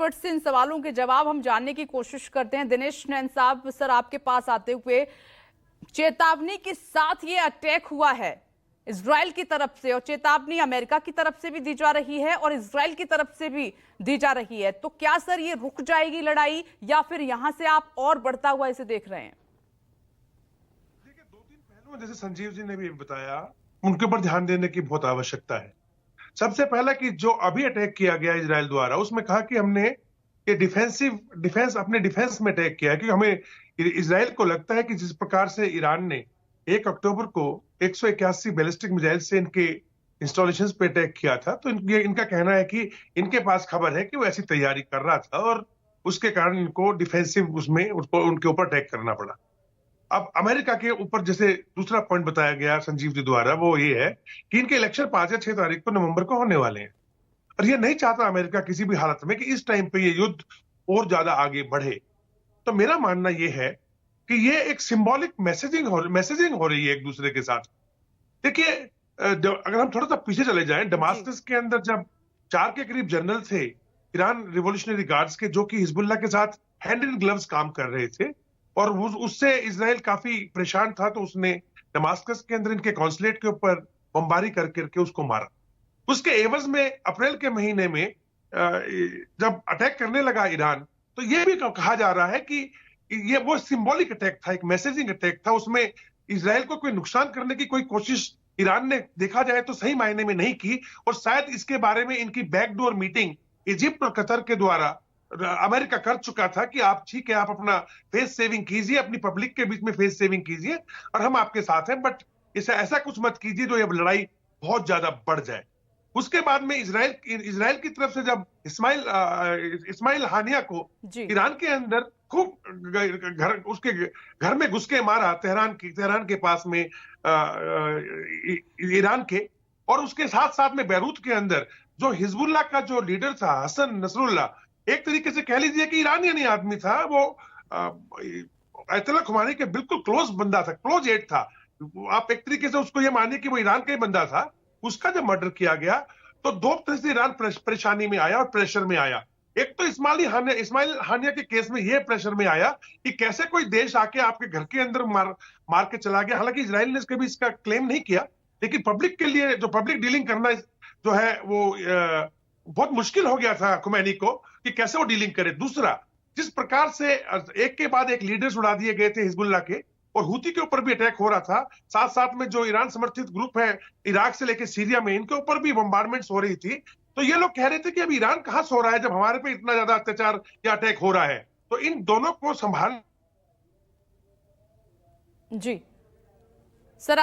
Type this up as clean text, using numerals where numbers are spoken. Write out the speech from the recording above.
Expert से इन सवालों के जवाब हम जानने की कोशिश करते हैं। दिनेश नैन साहब, सर आपके पास आते हुए, चेतावनी के साथ ये अटैक हुआ है इजराइल की तरफ से, और चेतावनी अमेरिका की तरफ से भी दी जा रही है और इजराइल की तरफ से भी दी जा रही है, तो क्या सर ये रुक जाएगी लड़ाई या फिर यहां से आप और बढ़ता हुआ इसे देख रहे हैं? देखिए, दो तीन पहलू जैसे संजीव जी ने भी बताया, उनके ऊपर ध्यान देने की बहुत आवश्यकता है। सबसे पहला कि जो अभी अटैक किया गया इजराइल द्वारा, उसमें कहा कि हमने ये डिफेंस अपने डिफेंस में अटैक किया है, क्योंकि हमें इजराइल को लगता है कि जिस प्रकार से ईरान ने 1 अक्टूबर को 181 बैलिस्टिक मिसाइल से इनके इंस्टॉलेशंस पे अटैक किया था, तो इनका कहना है कि इनके पास खबर है कि वो ऐसी तैयारी कर रहा था और उसके कारण इनको डिफेंसिव उसमें उनके ऊपर अटैक करना पड़ा। अब अमेरिका के ऊपर जैसे दूसरा पॉइंट बताया गया संजीव जी द्वारा, वो ये है कि इनके इलेक्शन 5 या 6 तारीख को नवंबर को होने वाले हैं और ये नहीं चाहता अमेरिका किसी भी हालत में कि इस टाइम पे ये युद्ध और ज्यादा आगे बढ़े। तो मेरा मानना ये है कि ये एक सिंबॉलिक मैसेजिंग हो रही है एक दूसरे के साथ। देखिए, अगर हम थोड़ा सा पीछे चले जाएं, दमास्कस के अंदर जब 4 के करीब जनरल थे ईरान रिवॉल्यूशनरी गार्ड्स के, जो कि हिजबुल्लाह के साथ हैंड इन ग्लव्स काम कर रहे थे और उससे इजराइल काफी परेशान था, तो उसने दमास्कस के अंदर इनके कॉन्सुलेट के ऊपर बमबारी करके उसको मारा। उसके एवज में अप्रैल के महीने में जब अटैक करने लगा ईरान, तो ये भी कहा जा रहा है कि ये वो सिंबॉलिक अटैक था, एक मैसेजिंग अटैक था। उसमें इजराइल को कोई नुकसान करने की कोई कोशिश ईरान ने देखा जाए तो सही मायने में नहीं की, और शायद इसके बारे में इनकी बैकडोर मीटिंग इजिप्ट और कतर के द्वारा अमेरिका कर चुका था कि आप ठीक है, आप अपना फेस सेविंग कीजिए, अपनी पब्लिक के बीच में फेस सेविंग कीजिए और हम आपके साथ हैं, बट इसे ऐसा कुछ मत कीजिए जो ये लड़ाई बहुत ज्यादा बढ़ जाए। उसके बाद में इजराइल की तरफ से जब इस्माइल हानिया को ईरान के अंदर खूब उसके घर में घुस के मारा, तेहरान के पास में ईरान के, और उसके साथ साथ में बैरूत के अंदर जो हिजबुल्लाह का जो लीडर था हसन नसरुल्लाह, एक तरीके से कह लीजिए कि ईरानी आदमी था, वो अयतुल्लाह खुमैनी के बिल्कुल क्लोज बंदा था, क्लोज एड था। आप एक तरीके से उसको ये मानिए कि वो ईरान का ही बंदा था। उसका जब मर्डर किया गया तो दो तरह से ईरान परेशानी में आया और प्रेशर में आया। एक तो इस्माइल हानिया के केस में यह प्रेशर में आया कि कैसे कोई देश आके आपके घर के अंदर मार के चला गया। हालांकि इजराइल ने कभी इसका क्लेम नहीं किया, लेकिन पब्लिक के लिए जो पब्लिक डीलिंग करना जो है वो बहुत मुश्किल हो गया था खुमैनी को कि कैसे वो डीलिंग करे। दूसरा, जिस प्रकार से एक के बाद एक लीडर्स उड़ा दिए गए थे हिजबुल्लाह के, और हूती के ऊपर भी अटैक हो रहा था, साथ साथ में जो ईरान समर्थित ग्रुप है इराक से लेकर सीरिया में, इनके ऊपर भी बम्बार्डमेंट्स हो रही थी। तो ये लोग कह रहे थे कि अब ईरान कहां सो रहा है जब हमारे पे इतना ज्यादा अत्याचार या अटैक हो रहा है। तो इन दोनों को संभाल जी